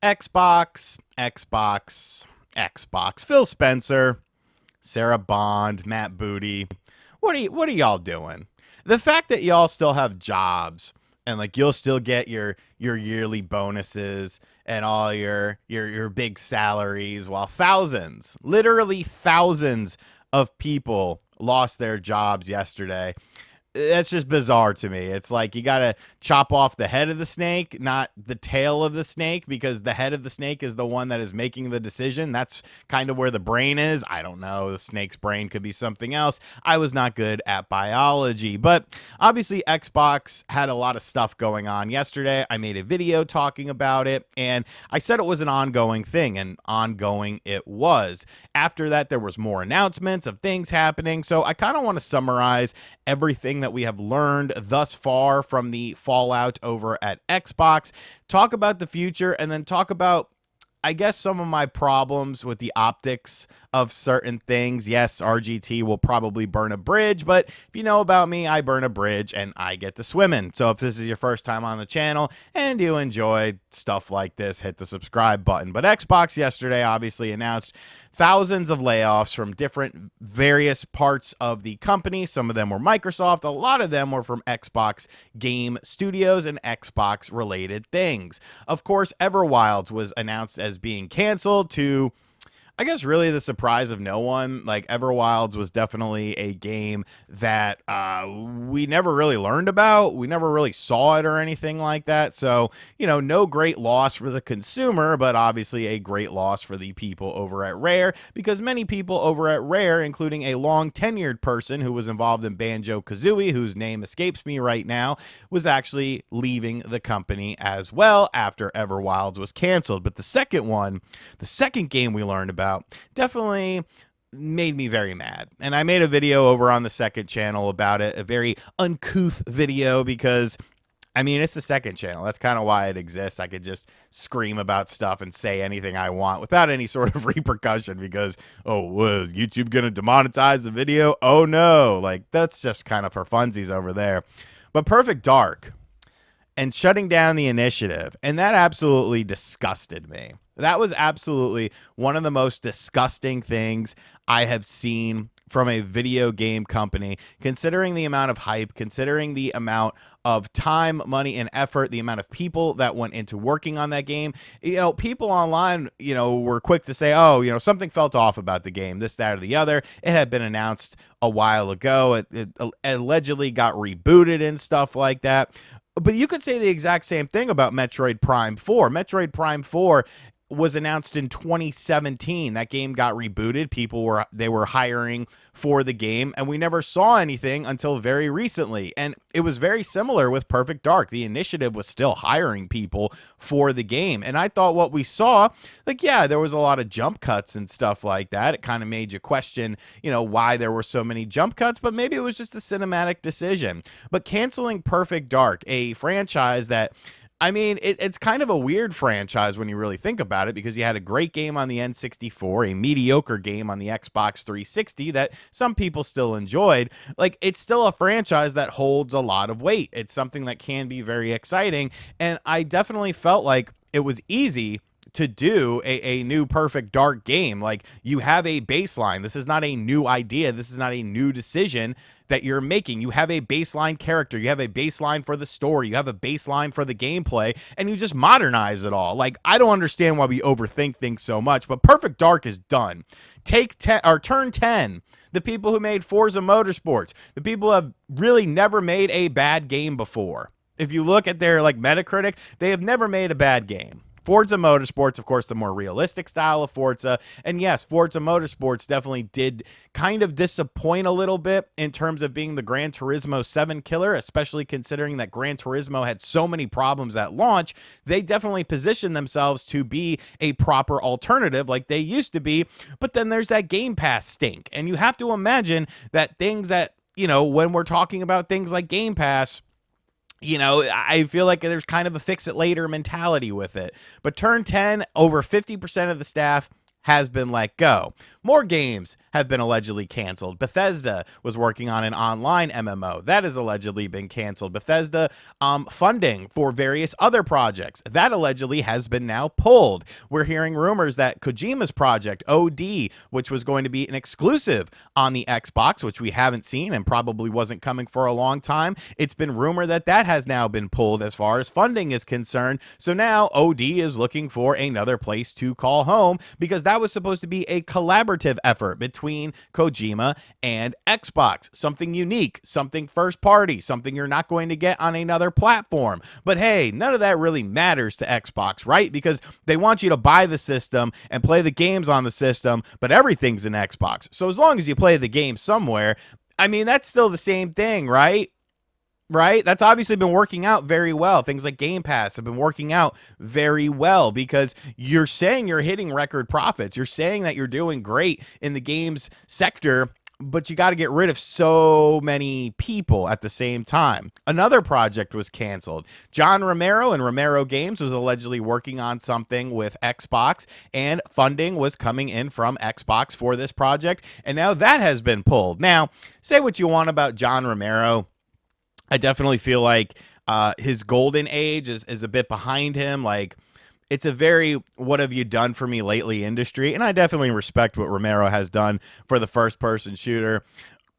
Xbox. Phil Spencer, Sarah Bond, Matt Booty. What are y'all doing? The fact that y'all still have jobs and like you'll still get your yearly bonuses and all your big salaries while thousands, literally thousands of people lost their jobs yesterday. That's just bizarre to me. It's like you got to chop off the head of the snake, not the tail of the snake, because the head of the snake is the one that is making the decision. That's kind of where the brain is. I don't know. The snake's brain could be something else. I was not good at biology, but obviously Xbox had a lot of stuff going on yesterday. I made a video talking about it, and I said it was an ongoing thing, and ongoing it was. After that, there was more announcements of things happening, so I kind of want to summarize everything that we have learned thus far from the fallout over at Xbox, talk about the future, and then talk about, I guess, some of my problems with the optics of certain things. Yes, RGT will probably burn a bridge, but if you know about me, I burn a bridge and I get to swim in. So if this is your first time on the channel and you enjoy stuff like this, hit the subscribe button. But Xbox yesterday obviously announced thousands of layoffs from different various parts of the company. Some of them were Microsoft. A lot of them were from Xbox game studios and Xbox related things. Of course, Everwilds was announced as being canceled, to I guess really the surprise of no one. Like, Everwilds was definitely a game that we never really learned about. We never really saw it or anything like that. So, no great loss for the consumer, but obviously a great loss for the people over at Rare, because many people over at Rare, including a long tenured person who was involved in Banjo-Kazooie, whose name escapes me right now, was actually leaving the company as well after Everwilds was canceled. But the second game we learned about definitely made me very mad. And I made a video over on the second channel about it, a very uncouth video, because I mean, it's the second channel. That's kind of why it exists. I could just scream about stuff and say anything I want without any sort of repercussion, because, oh, was YouTube going to demonetize the video? Oh, no. Like, that's just kind of for funsies over there. But Perfect Dark and shutting down the initiative, and that absolutely disgusted me. That was absolutely one of the most disgusting things I have seen from a video game company, considering the amount of hype, considering the amount of time, money, and effort, the amount of people that went into working on that game. People online, were quick to say, oh, something felt off about the game, this, that, or the other. It had been announced a while ago. It allegedly got rebooted and stuff like that. But you could say the exact same thing about Metroid Prime 4. Metroid Prime 4 was announced in 2017. That game got rebooted. People were hiring for the game, and we never saw anything until very recently. And it was very similar with Perfect Dark. The initiative was still hiring people for the game. And I thought what we saw, like, yeah, there was a lot of jump cuts and stuff like that. It kind of made you question, why there were so many jump cuts, but maybe it was just a cinematic decision. But canceling Perfect Dark, a franchise that, I mean, it's kind of a weird franchise when you really think about it, because you had a great game on the N64, a mediocre game on the Xbox 360 that some people still enjoyed. Like, it's still a franchise that holds a lot of weight. It's something that can be very exciting, and I definitely felt like it was easy to do a new Perfect Dark game. Like, you have a baseline. This is not a new idea. This is not a new decision that you're making. You have a baseline character. You have a baseline for the story. You have a baseline for the gameplay, and you just modernize it all. Like, I don't understand why we overthink things so much, but Perfect Dark is done. Turn 10. The people who made Forza Motorsports, the people who have really never made a bad game before. If you look at their Metacritic, they have never made a bad game. Forza Motorsports, of course, the more realistic style of Forza. And yes, Forza Motorsports definitely did kind of disappoint a little bit in terms of being the Gran Turismo 7 killer, especially considering that Gran Turismo had so many problems at launch. They definitely positioned themselves to be a proper alternative like they used to be. But then there's that Game Pass stink. And you have to imagine that things that, when we're talking about things like Game Pass, I feel like there's kind of a fix it later mentality with it. But Turn 10, over 50% of the staff has been let go. More games have been allegedly canceled. Bethesda was working on an online MMO. That has allegedly been canceled. Bethesda funding for various other projects. That allegedly has been now pulled. We're hearing rumors that Kojima's project, OD, which was going to be an exclusive on the Xbox, which we haven't seen and probably wasn't coming for a long time, it's been rumored that that has now been pulled as far as funding is concerned. So now OD is looking for another place to call home because that was supposed to be a collaborative effort between Kojima and Xbox. Something unique, something first party, something you're not going to get on another platform. But hey, none of that really matters to Xbox, right? Because they want you to buy the system and play the games on the system, but everything's in Xbox. So as long as you play the game somewhere, I mean, that's still the same thing, right? Right? That's obviously been working out very well. Things like Game Pass have been working out very well because you're saying you're hitting record profits. You're saying that you're doing great in the games sector, but you got to get rid of so many people at the same time. Another project was canceled. John Romero and Romero Games was allegedly working on something with Xbox, and funding was coming in from Xbox for this project, and now that has been pulled. Now, say what you want about John Romero. I definitely feel like his golden age is a bit behind him. Like, it's a very what have you done for me lately industry. And I definitely respect what Romero has done for the first person shooter.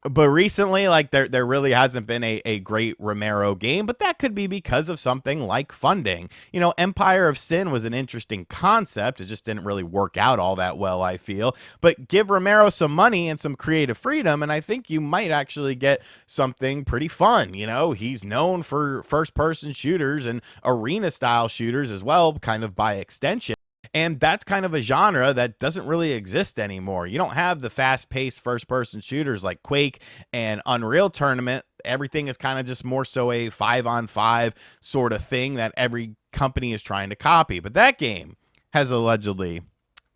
But recently, like there really hasn't been a great Romero game, but that could be because of something like funding. You know, Empire of Sin was an interesting concept. It just didn't really work out all that well, I feel. But give Romero some money and some creative freedom, and I think you might actually get something pretty fun. You know, he's known for first-person shooters and arena-style shooters as well, kind of by extension. And that's kind of a genre that doesn't really exist anymore. You don't have the fast-paced first-person shooters like Quake and Unreal Tournament. Everything is kind of just more so a 5-on-5 sort of thing that every company is trying to copy. But that game has allegedly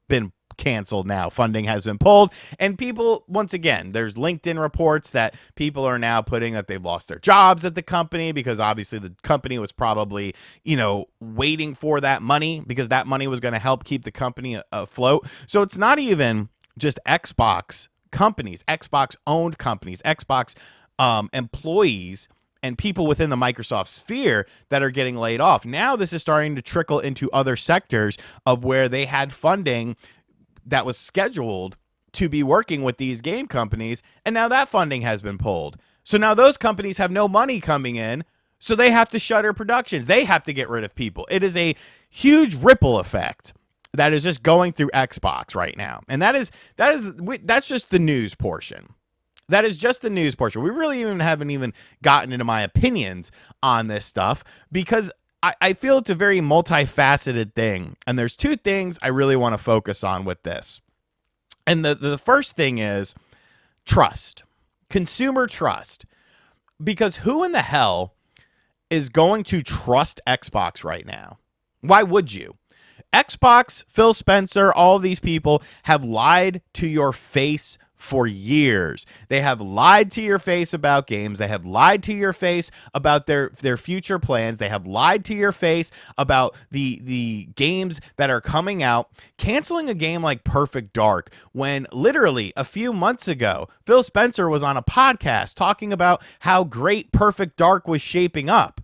been canceled now. Funding has been pulled, and people, once again, there's LinkedIn reports that people are now putting that they've lost their jobs at the company because obviously the company was probably, you know, waiting for that money because that money was going to help keep the company afloat. So it's not even just Xbox companies, Xbox owned companies, Xbox employees and people within the Microsoft sphere that are getting laid off. Now this is starting to trickle into other sectors of where they had funding that was scheduled to be working with these game companies, and now that funding has been pulled. So now those companies have no money coming in, so they have to shutter productions. They have to get rid of people. It is a huge ripple effect that is just going through Xbox right now. And that's just the news portion. That is just the news portion. We really haven't even gotten into my opinions on this stuff because I feel it's a very multifaceted thing. And there's two things I really want to focus on with this. And the first thing is trust, consumer trust. Because who in the hell is going to trust Xbox right now? Why would you? Xbox, Phil Spencer, all these people have lied to your face for years. They have lied to your face about games. They have lied to your face about their future plans. They have lied to your face about the games that are coming out. Canceling a game like Perfect Dark when literally a few months ago, Phil Spencer was on a podcast talking about how great Perfect Dark was shaping up.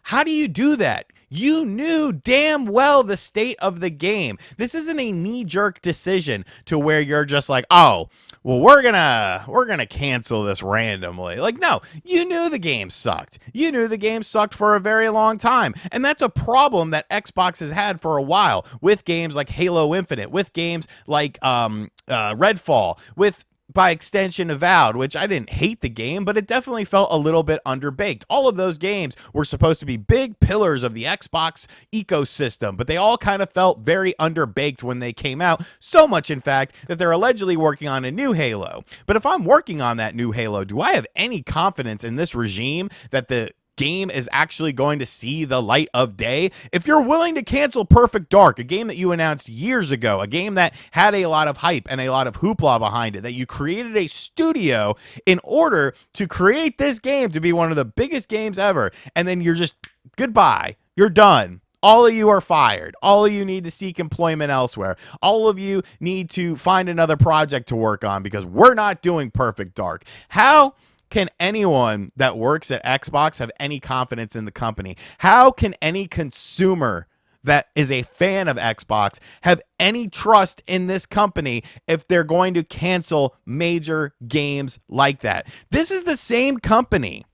How do you do that? You knew damn well the state of the game. This isn't a knee-jerk decision to where you're just like, oh, well, we're gonna cancel this randomly. Like, no, you knew the game sucked. You knew the game sucked for a very long time. And that's a problem that Xbox has had for a while with games like Halo Infinite, with games like Redfall, with by extension Avowed, which I didn't hate the game, but it definitely felt a little bit underbaked. All of those games were supposed to be big pillars of the Xbox ecosystem, but they all kind of felt very underbaked when they came out, so much in fact that they're allegedly working on a new Halo. But if I'm working on that new Halo, do I have any confidence in this regime that the game is actually going to see the light of day? If you're willing to cancel Perfect Dark, a game that you announced years ago, a game that had a lot of hype and a lot of hoopla behind it, that you created a studio in order to create this game to be one of the biggest games ever, and then you're just goodbye, you're done. All of you are fired. All of you need to seek employment elsewhere. All of you need to find another project to work on because we're not doing Perfect Dark. How can anyone that works at Xbox have any confidence in the company? How can any consumer that is a fan of Xbox have any trust in this company if they're going to cancel major games like that? This is the same company.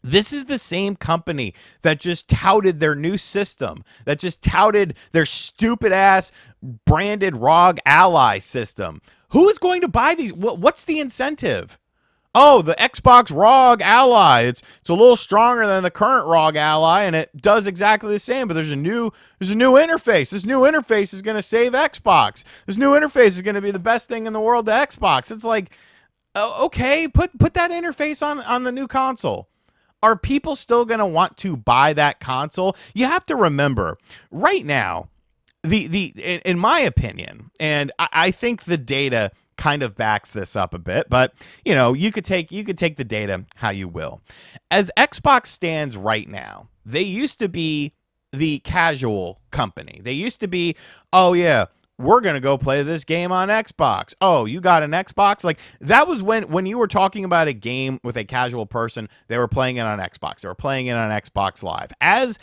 This is the same company that just touted their new system, that just touted their stupid ass branded ROG Ally system. Who is going to buy these? What's the incentive? Oh, the Xbox ROG Ally. It's a little stronger than the current ROG Ally, and it does exactly the same. But there's a new interface. This new interface is going to save Xbox. This new interface is going to be the best thing in the world to Xbox. It's like, okay, put that interface on the new console. Are people still going to want to buy that console? You have to remember, right now, in my opinion, and I think the data kind of backs this up a bit, but you could take the data how you will. As Xbox stands right now, they used to be the casual company. They used to be, oh yeah, we're going to go play this game on Xbox. Oh, you got an Xbox? Like, that was when you were talking about a game with a casual person, they were playing it on Xbox. They were playing it on Xbox Live. As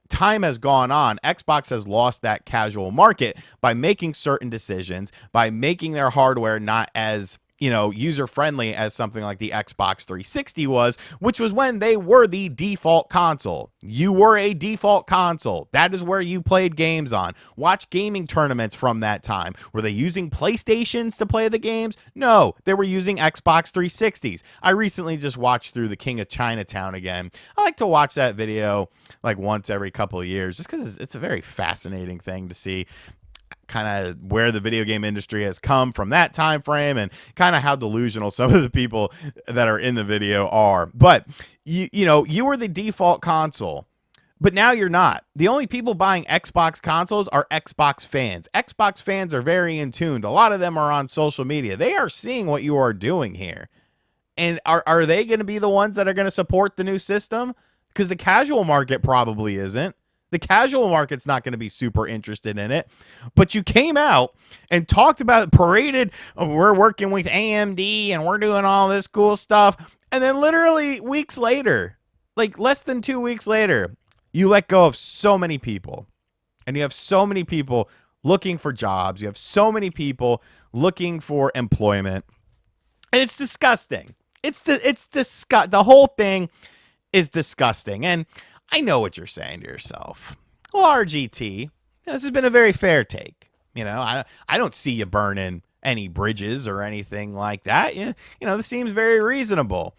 time has gone on, Xbox has lost that casual market by making certain decisions, by making their hardware not as user-friendly as something like the Xbox 360 was, which was when they were the default console. You were a default console. That is where you played games on. Watch gaming tournaments from that time. Were they using PlayStations to play the games? No, they were using Xbox 360s. I recently just watched through The King of Chinatown again. I like to watch that video like once every couple of years just because it's a very fascinating thing to see kind of where the video game industry has come from that time frame and kind of how delusional some of the people that are in the video are. But you were the default console, but now you're not. The only people buying Xbox consoles are Xbox fans. Xbox fans are very in tune. A lot of them are on social media. They are seeing what you are doing here. And are they going to be the ones that are going to support the new system? Because the casual market probably isn't. The casual market's not going to be super interested in it. But you came out and talked about, paraded, we're working with AMD and we're doing all this cool stuff. And then literally weeks later, like less than 2 weeks later, you let go of so many people. And you have so many people looking for jobs. You have so many people looking for employment. And it's disgusting. The whole thing is disgusting. And I know what you're saying to yourself. Well, RGT, this has been a very fair take. I don't see you burning any bridges or anything like that. This seems very reasonable.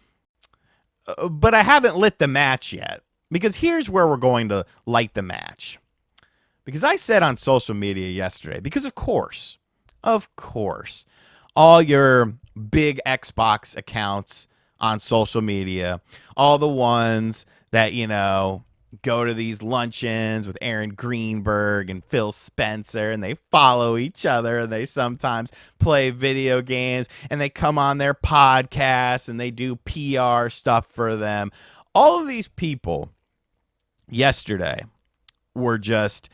But I haven't lit the match yet. Because here's where we're going to light the match. Because I said on social media yesterday, because of course, all your big Xbox accounts on social media, all the ones that, go to these luncheons with Aaron Greenberg and Phil Spencer, and they follow each other, and they sometimes play video games, and they come on their podcasts, and they do PR stuff for them. All of these people yesterday were just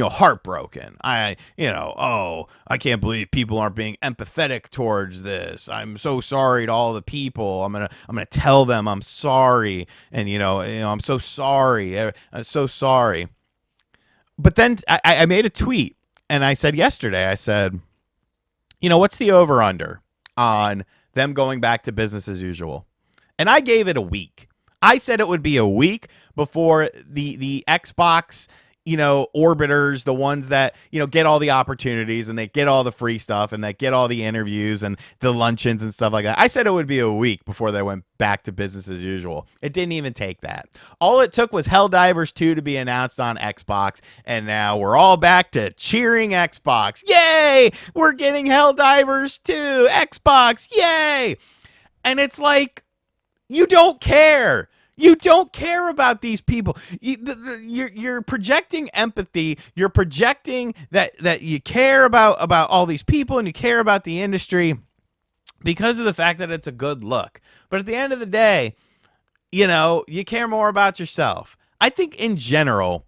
heartbroken. I can't believe people aren't being empathetic towards this. I'm so sorry to all the people. I'm gonna tell them I'm sorry, and I'm so sorry. I'm so sorry. But then I made a tweet, and I said yesterday, I said, what's the over under on them going back to business as usual? And I gave it a week. I said it would be a week before the Xbox orbiters, the ones that, get all the opportunities and they get all the free stuff and they get all the interviews and the luncheons and stuff like that. I said it would be a week before they went back to business as usual. It didn't even take that. All it took was Helldivers 2 to be announced on Xbox, and now we're all back to cheering Xbox. Yay! We're getting Helldivers 2, Xbox, yay! And it's like, you don't care. You don't care about these people. You're projecting empathy. You're projecting that you care about all these people and you care about the industry because of the fact that it's a good look. But at the end of the day, you care more about yourself. I think in general,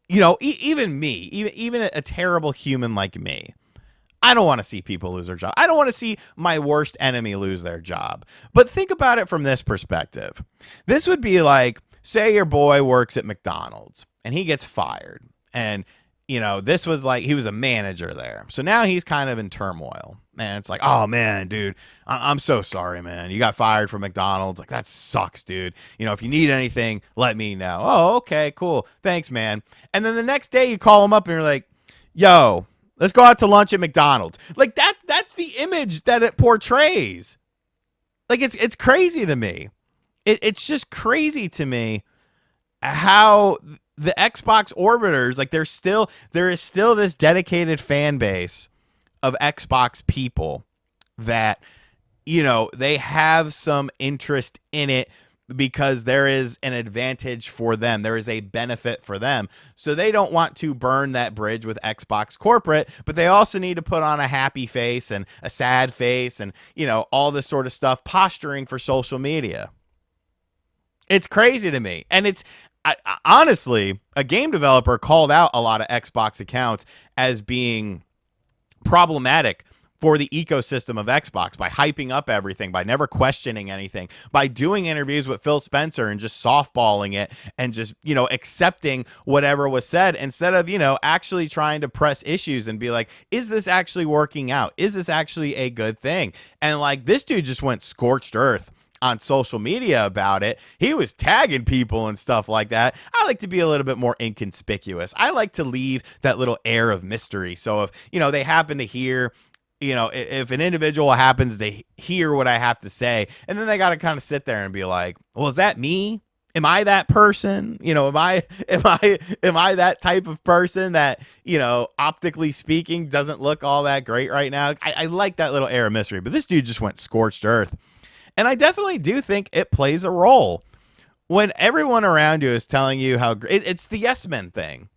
even me, even a terrible human like me, I don't want to see people lose their job. I don't want to see my worst enemy lose their job. But think about it from this perspective. This would be like, say your boy works at McDonald's and he gets fired. And, this was like, he was a manager there. So now he's kind of in turmoil. And it's like, oh, man, dude, I'm so sorry, man. You got fired from McDonald's. Like, that sucks, dude. If you need anything, let me know. Oh, okay, cool. Thanks, man. And then the next day you call him up and you're like, yo, let's go out to lunch at McDonald's. Like that's the image that it portrays. Like it's crazy to me. It's just crazy to me how the Xbox orbiters, like there is still this dedicated fan base of Xbox people that they have some interest in it because there is an advantage for them. There is a benefit for them. So they don't want to burn that bridge with Xbox corporate, but they also need to put on a happy face and a sad face and, all this sort of stuff, posturing for social media. It's crazy to me. And honestly, a game developer called out a lot of Xbox accounts as being problematic for the ecosystem of Xbox by hyping up everything, by never questioning anything, by doing interviews with Phil Spencer and just softballing it and just, accepting whatever was said instead of, actually trying to press issues and be like, is this actually working out? Is this actually a good thing? And like this dude just went scorched earth on social media about it. He was tagging people and stuff like that. I like to be a little bit more inconspicuous. I like to leave that little air of mystery. So if, they happen to hear, if an individual happens to hear what I have to say, and then they got to kind of sit there and be like, well, is that me? Am I that person? Am I that type of person that, optically speaking doesn't look all that great right now? I like that little air of mystery, but this dude just went scorched earth. And I definitely do think it plays a role when everyone around you is telling you how great it's the yes men thing.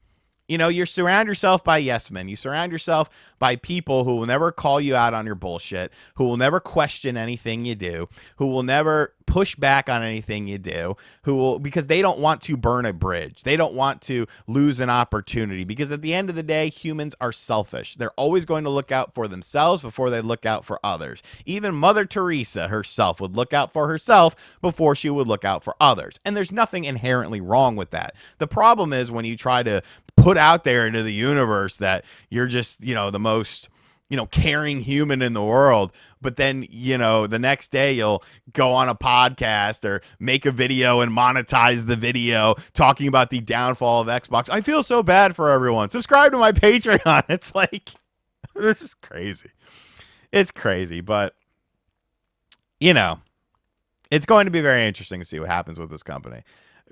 You surround yourself by yes men. You surround yourself by people who will never call you out on your bullshit, who will never question anything you do, who will never push back on anything you do, because they don't want to burn a bridge. They don't want to lose an opportunity because at the end of the day, humans are selfish. They're always going to look out for themselves before they look out for others. Even Mother Teresa herself would look out for herself before she would look out for others. And there's nothing inherently wrong with that. The problem is when you try to put out there into the universe that you're just, the most, caring human in the world. But then, the next day you'll go on a podcast or make a video and monetize the video talking about the downfall of Xbox. I feel so bad for everyone. Subscribe to my Patreon. It's like, this is crazy. It's crazy. But, it's going to be very interesting to see what happens with this company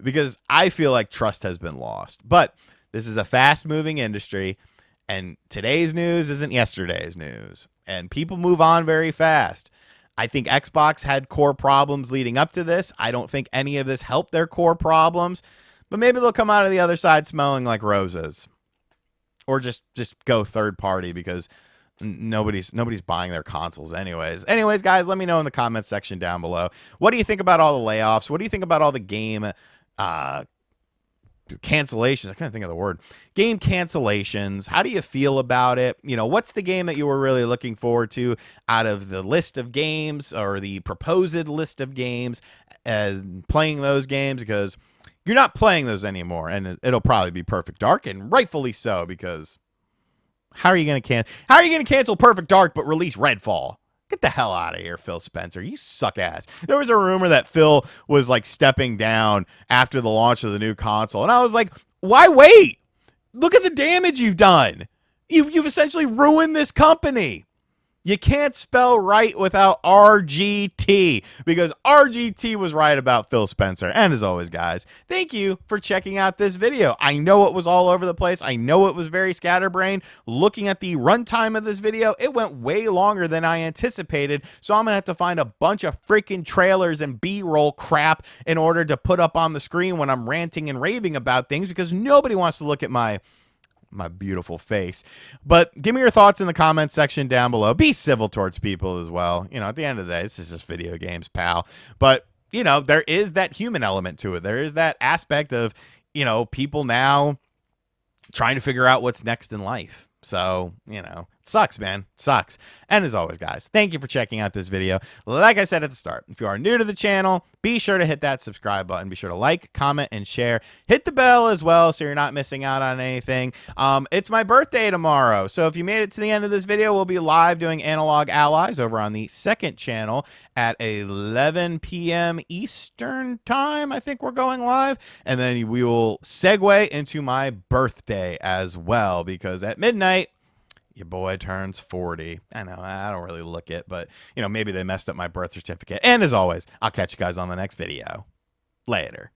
because I feel like trust has been lost. But this is a fast-moving industry, and today's news isn't yesterday's news, and people move on very fast. I think Xbox had core problems leading up to this. I don't think any of this helped their core problems, but maybe they'll come out of the other side smelling like roses, or just go third party because nobody's buying their consoles anyways. Anyways, guys, let me know in the comments section down below. What do you think about all the layoffs? What do you think about all the game cancellations? I couldn't think of the word. Game cancellations. How do you feel about it? What's the game that you were really looking forward to out of the list of games or the proposed list of games as playing those games? Because you're not playing those anymore, and it'll probably be Perfect Dark, and rightfully so, because how are you going to cancel Perfect Dark but release Redfall? Get the hell out of here, Phil Spencer. You suck ass. There was a rumor that Phil was like stepping down after the launch of the new console. And I was like, why wait? Look at the damage you've done. You've essentially ruined this company. You can't spell right without RGT because RGT was right about Phil Spencer. And as always, guys, thank you for checking out this video. I know it was all over the place. I know it was very scatterbrained. Looking at the runtime of this video, it went way longer than I anticipated. So I'm going to have to find a bunch of freaking trailers and B-roll crap in order to put up on the screen when I'm ranting and raving about things because nobody wants to look at my beautiful face. But give me your thoughts in the comments section down below. Be civil towards people as well. At the end of the day, this is just video games, pal. But, there is that human element to it. There is that aspect of, people now trying to figure out what's next in life. So, it sucks, man. It sucks. And as always, guys, thank you for checking out this video. Like I said at the start, if you are new to the channel, be sure to hit that subscribe button. Be sure to like, comment, and share. Hit the bell as well so you're not missing out on anything. It's my birthday tomorrow. So if you made it to the end of this video, we'll be live doing Analog Allies over on the second channel at 11 p.m. Eastern time. I think we're going live. And then we will segue into my birthday as well, because at midnight, your boy turns 40. I know, I don't really look it, but, maybe they messed up my birth certificate. And as always, I'll catch you guys on the next video. Later.